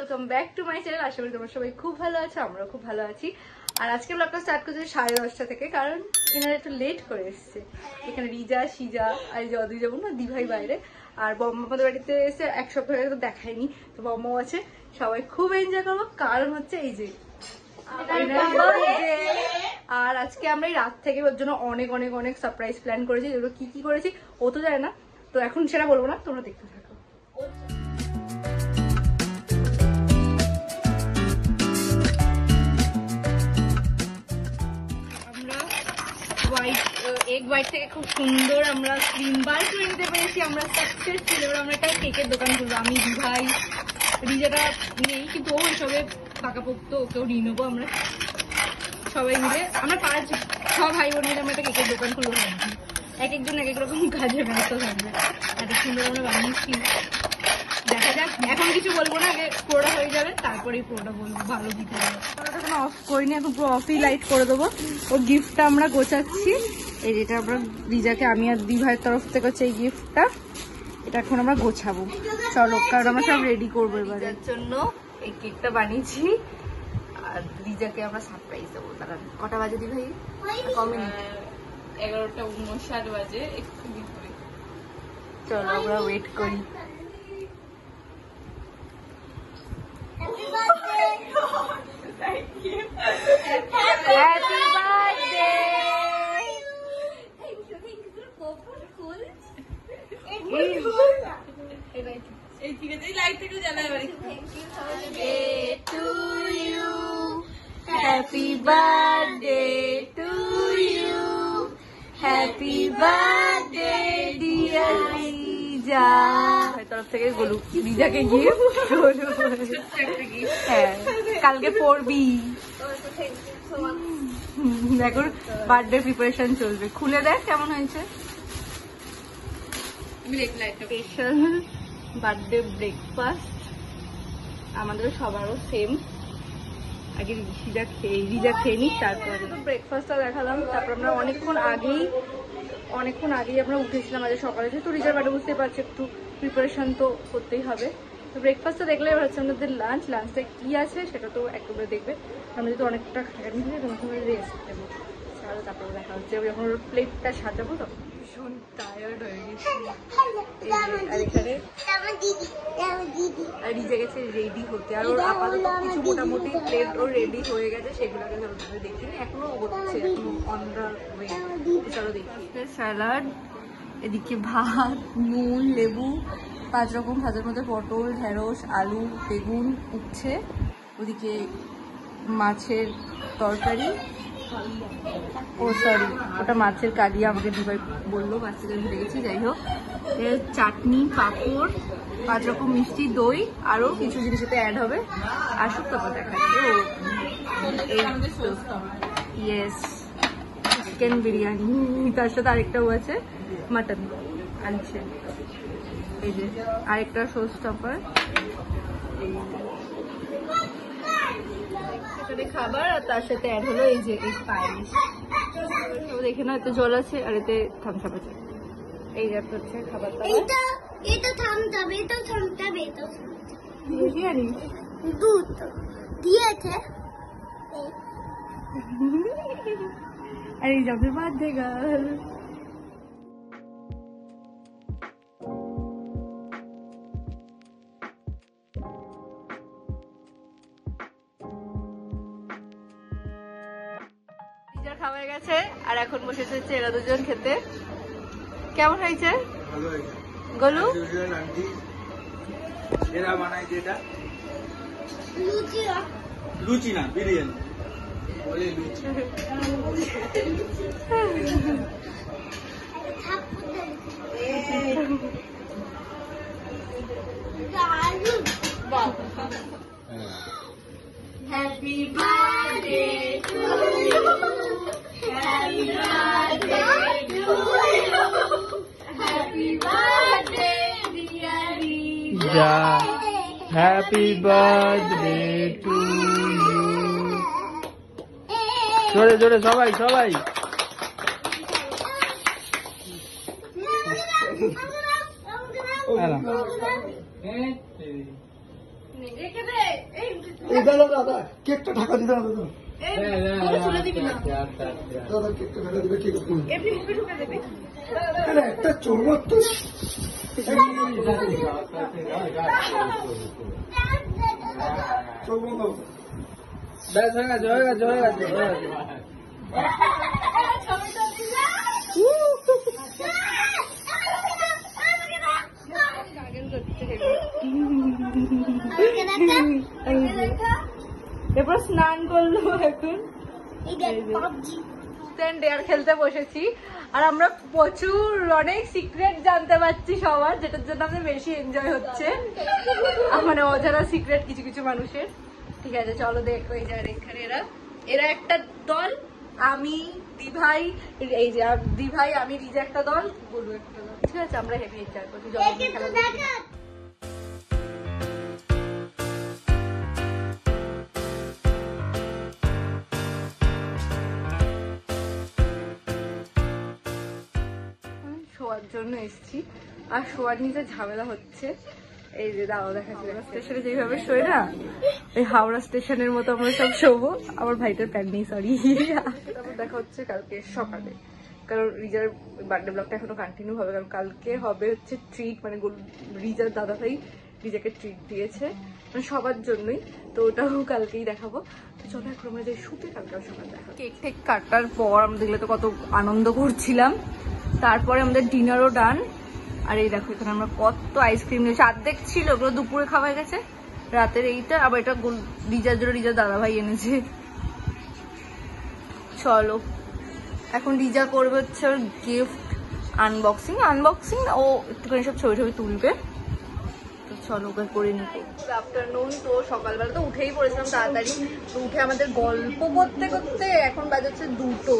Welcome back to my channel. আশা করি তোমরা সবাই খুব ভালো আছো, আমরাও খুব ভালো আছি। আর আজকে ব্লগটা স্টার্ট করছি 10:30 থেকে, কারণ এনারা একটু লেট করে এসছে। এখানে রিজা, সিজা আর এই যে অদুই যাবো না, দিভাই বাইরে, আর বম্মা আমাদের বাড়িতে এসে এক সপ্তাহ আগে তো দেখায়নি, তো বম্মাও আছে। সবাই খুব এনজয় করবো, কারণ হচ্ছে এই যে আর আজকে আমরা এই রাত থেকে ওর জন্য অনেক অনেক অনেক সারপ্রাইজ প্ল্যান করেছি, যেগুলো কি কি করেছি ও তো জানে না, তো এখন সেটা বলবো না, তোমরা দেখতে থাকো। এগ হোয়াইট থেকে খুব সুন্দর আমরা ক্রিম বার করে নিতে পেরেছি, আমরা সাকসেসফুল। এবার আমরা একটা কেকের দোকান খুলবো, আমি দিভাই, রিজাটা নেই কিন্তু ও এসবে পাকাপোক্ত, ওকেও নিয়ে নেবো আমরা সবাই মিলে। আমরা 5-6 ভাই বোন মিলে আমরা একটা কেকের দোকান খুলবো, এক একজন এক এক রকম কাজে ব্যস্ত থাকবে। এত সুন্দর আমরা বানিয়েছি, দেখা যাক। এখন কিছু বলবো না, আগে পুরোটা হয়ে যাবে তারপরেই পুরোটা বলবো ভালো দিতে হবে। পুরোটা কোনো অফ করিনি, এখন পুরো অফই লাইট করে দেবো। ও গিফটটা আমরা গোছাচ্ছি, এই যেটা আমরা রিজাকে আমি আর দি ভাইয়ের তরফ থেকে হচ্ছে এই গিফটটা, এটা এখন আমরা গোছাবো। চলো, কারণ আমরা সব রেডি করবো এবারের জন্য। এই কেকটা বানিয়েছি আর রিজাকে আমরা সারপ্রাইজ দেবো। তারা কটা বাজে দি ভাই? কমিনি 11:59 বাজে, একটু দিতে। চলো আমরা ওয়েট করি। Happy birthday to you, happy birthday dear Rija। তরফ থেকে গোলু রিজাকে গিফট, হ্যাঁ কালকে পড়বি। এখন বার্থডে প্রিপারেশন চলবে, খুলে দেখ কেমন হয়েছে। স্পেশাল বার্থডে ব্রেকফাস্ট আমাদের সবারও সেম। আগে রিজা খেয়ে নিই, তারপরে ব্রেকফাস্টটা দেখালাম। তারপর আমরা অনেকক্ষণ আগেই আমরা উঠেছিলাম আজ সকালে, যেহেতু রিজার বাড়ি বুঝতে পারছি একটু প্রিপারেশন তো করতেই হবে। তো ব্রেকফাস্টটা দেখলে এবার হচ্ছে আমাদের লাঞ্চটা কি আছে সেটা তো একেবারে দেখবে। আমরা যেহেতু অনেকটা খাটানি দিয়ে তোমার সঙ্গে রেস্ট দেবো, তারপরে দেখা হচ্ছে যখন ওর প্লেটটা সাজাবো। তো ভীষণ টায়ার্ড হয়ে গেছি। আর এখানে রিজা গেছে রেডি হতে, আর ওর আপাতত কিছু মোটামুটি প্লেট ওর রেডি হয়ে গেছে, সেগুলোকে দেখিনি, এখনো হচ্ছে, এখনো অন দ্য ওয়ে। চলো দেখি। স্যালাড, এদিকে ভাত, নুন, লেবু, 5 রকম ভাজার মধ্যে পটল, ঢেঁড়স, আলু, বেগুন উঠছে। ওদিকে মাছের তরকারি, ও সরি ওটা মাছের কালিয়া, আমাকে দিভাই বললো, মাছের কালি ভুলে গেছি। যাই হোক, চাটনি, পাঁপড়, 5 রকম মিষ্টি, দই, আরও কিছু জিনিস এতে অ্যাড হবে। আর সব তারপর দেখাচ্ছি। ইয়েস, চিকেন বিরিয়ানি, তার সাথে আরেকটাও আছে মাটন আনছে। এই যে আরেকটা শো স্টপার, খাবার, আর তার সাথে অ্যাড হলো এই যে এই পায়েস। দেখে না, এতে জল আছে আর এতে থামস আপ আছে। এই যাতে হচ্ছে খাবার বিরিয়ানি দুধ দিয়েছে। আর এই যাবে বার্থডে গার্ল। খাওয়া গেছে আর এখন বসেছে এরা দুজন খেতে। কেমন হয়েছে গোলু? এরা বানায় যেটা লুচি না বিরিয়ানি বলে, luchi. Happy birthday to you, happy birthday to you, happy birthday dear Riza, happy birthday to you. জোরে জোরে সবাই সবাই। রেখে দে। এই এই দাদা দাদা কেকটা ঢাকা দিতে না দাদা এই বলে চলে দিবি না। দাদা কেকটা ঢাকা দিবে কেক কোন এমনি মুখে ঢুকে দেবে। আরে একটা চোরমার তো চোরবন্ধ ব্যাস হয়ে গেছে হয়ে গেছে হয়ে গেছে হয়ে গেছে এরপর স্নান করলো এখন ডেয়ার খেলতে বসেছি আর আমরা প্রচুর অনেক সিক্রেট জানতে পারছি সবার, যেটার জন্য আমাদের বেশি এনজয় হচ্ছে, মানে অজানা সিক্রেট কিছু কিছু মানুষের। ঠিক আছে চলো দেখো, এই যে আর এখানে এরা একটা দল, আমি দিভাই, এই যে দিভাই আমি রিজা একটা দল, গুরু একটা দল। ঠিক আছে আমরা হেভি এনজয় করছি যখন খেলা দেখছি। শোয়ার জন্য এসেছি আর শোয়ার নিচে ঝামেলা হচ্ছে। এই যে দাও দেখাচ্ছি, স্টেশনে যেভাবে শোয় না, এই হাওড়া স্টেশনের মতো আমরা সব শোবো। আমার ভাইটার প্যান্ট নেই, সরি। তারপর দেখা হচ্ছে কালকে সকালে, কারণ রিজার বার্থডে ব্লগটা এখনো কন্টিনিউ হবে, কারণ কালকে হবে হচ্ছে ট্রিট, মানে রিজার দাদা ভাই রিজাকে ট্রিট দিয়েছে, মানে সবার জন্যই, তো ওটাও কালকেই দেখাবো। তো চলো এখন আমরা যাই শুতে, কালকে সকাল দেখা। কেক টেক কাটার পর আমরা দেখলে তো কত আনন্দ করছিলাম, তারপরে আমাদের ডিনারও ডান। আর এই দেখো এখানে আমরা কত আইসক্রিম নিয়েছি, অর্ধেক ছিল ওগুলো দুপুরে খাওয়া হয়ে গেছে, রাতের এইটা আবার এটা রিজার জন্য রিজার দাদা ভাই এনেছে। চলো এখন রিজা করবে হচ্ছে ওর গিফট আনবক্সিং, ও একটুখানি সব ছবি ছবি তুলবে, তো চলো ওকে করে নিতে। আফটারনুন, তো সকালবেলা তো উঠেই পড়েছিলাম তাড়াতাড়ি, তো উঠে আমাদের গল্প করতে করতে এখন বাজাচ্ছে 2টো।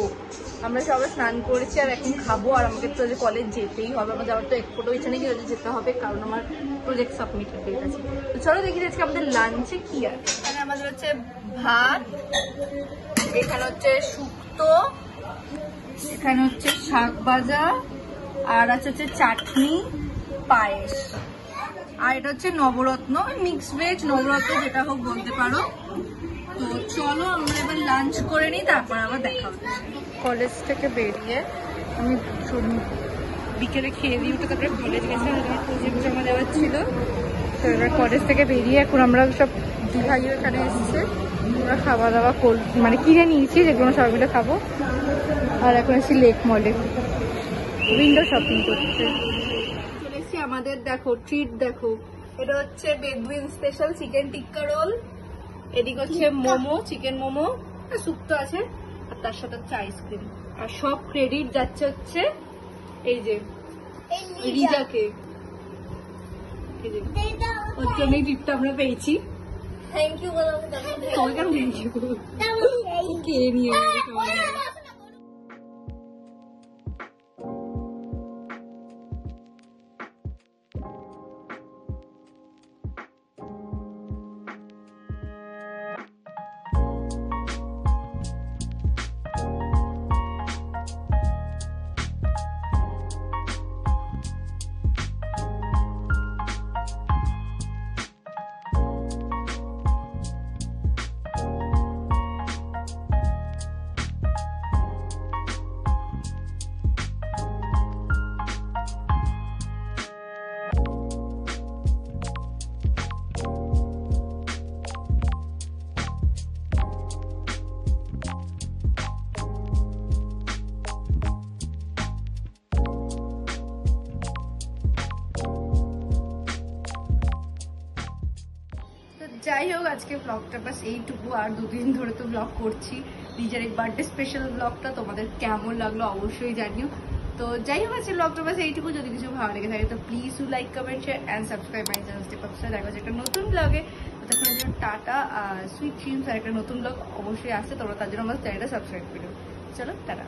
আমরা সবাই স্নান করেছি আর এখন খাবো, আর আমাকে তো কলেজ যেতেই হবে, আমার যাওয়ার তো এক ফটো ইচ্ছা নেই, যেতে হবে কারণ আমার প্রজেক্ট সাবমিটের ডেট আছে। তো চলো দেখি আজকে আমাদের লাঞ্চে কি আছে। এখানে আমাদের হচ্ছে ভাত, এখানে হচ্ছে শুক্তো, এখানে হচ্ছে শাক ভাজা, আর আছে হচ্ছে চাটনি, পায়েস, আর এটা হচ্ছে নবরত্ন, মিক্স ভেজ নবরত্ন যেটা হোক বলতে পারো। তো চলো আমরা এবার লাঞ্চ করে নিই, তারপর আবার দেখা হবে। কলেজ থেকে বেরিয়ে আমি বিকেলে খেয়ে দিয়ে উঠে তারপরে কলেজ গেছিলাম, আমার প্রজেক্ট জমা দেওয়ার ছিল। তো এবার কলেজ থেকে বেরিয়ে এখন আমরা সব দিভাইও এখানে এসেছে, আমরা খাওয়া দাওয়া মানে কিনে নিয়েছি যেগুলো সবাই মিলে খাবো। আর এখন এসেছি লেক মলে উইন্ডো শপিং করতে। চলে এসেছি আমাদের, দেখো ট্রিট দেখো, এটা হচ্ছে বেদুইন স্পেশাল চিকেন টিক্কা রোল, এদিকে হচ্ছে মোমো, চিকেন মোমো, শুক্তো আছে, আর তার সাথে হচ্ছে আইসক্রিম। আর সব ক্রেডিট যাচ্ছে হচ্ছে এই যে রিজাকে, এই যে ওর জন্য গিফটটা আমরা পেয়েছি। থ্যাংক ইউ বলো, সবাই কেন থ্যাংক ইউ কে নিয়ে সবাই। যাই হোক আজকে ব্লগটা বাস এইটুকু, আর 2 দিন ধরে তো ব্লগ করছি। নিজের এই বার্থডে স্পেশাল ব্লগটা তোমাদের কেমন লাগলো অবশ্যই জানিও। তো যাই হোক আজকে ব্লগটা বাস এইটুকু, যদি কিছু ভালো লেগে থাকে তো please you like, comment, share and subscribe my channel step up. দেখা হচ্ছে একটা নতুন ব্লগে, তখন টাটা, সুইট ড্রিমস, আর একটা নতুন ব্লগ অবশ্যই আসছে, তোমরা তার জন্য আমার চ্যানেলটা সাবস্ক্রাইব করো। চলো টাটা।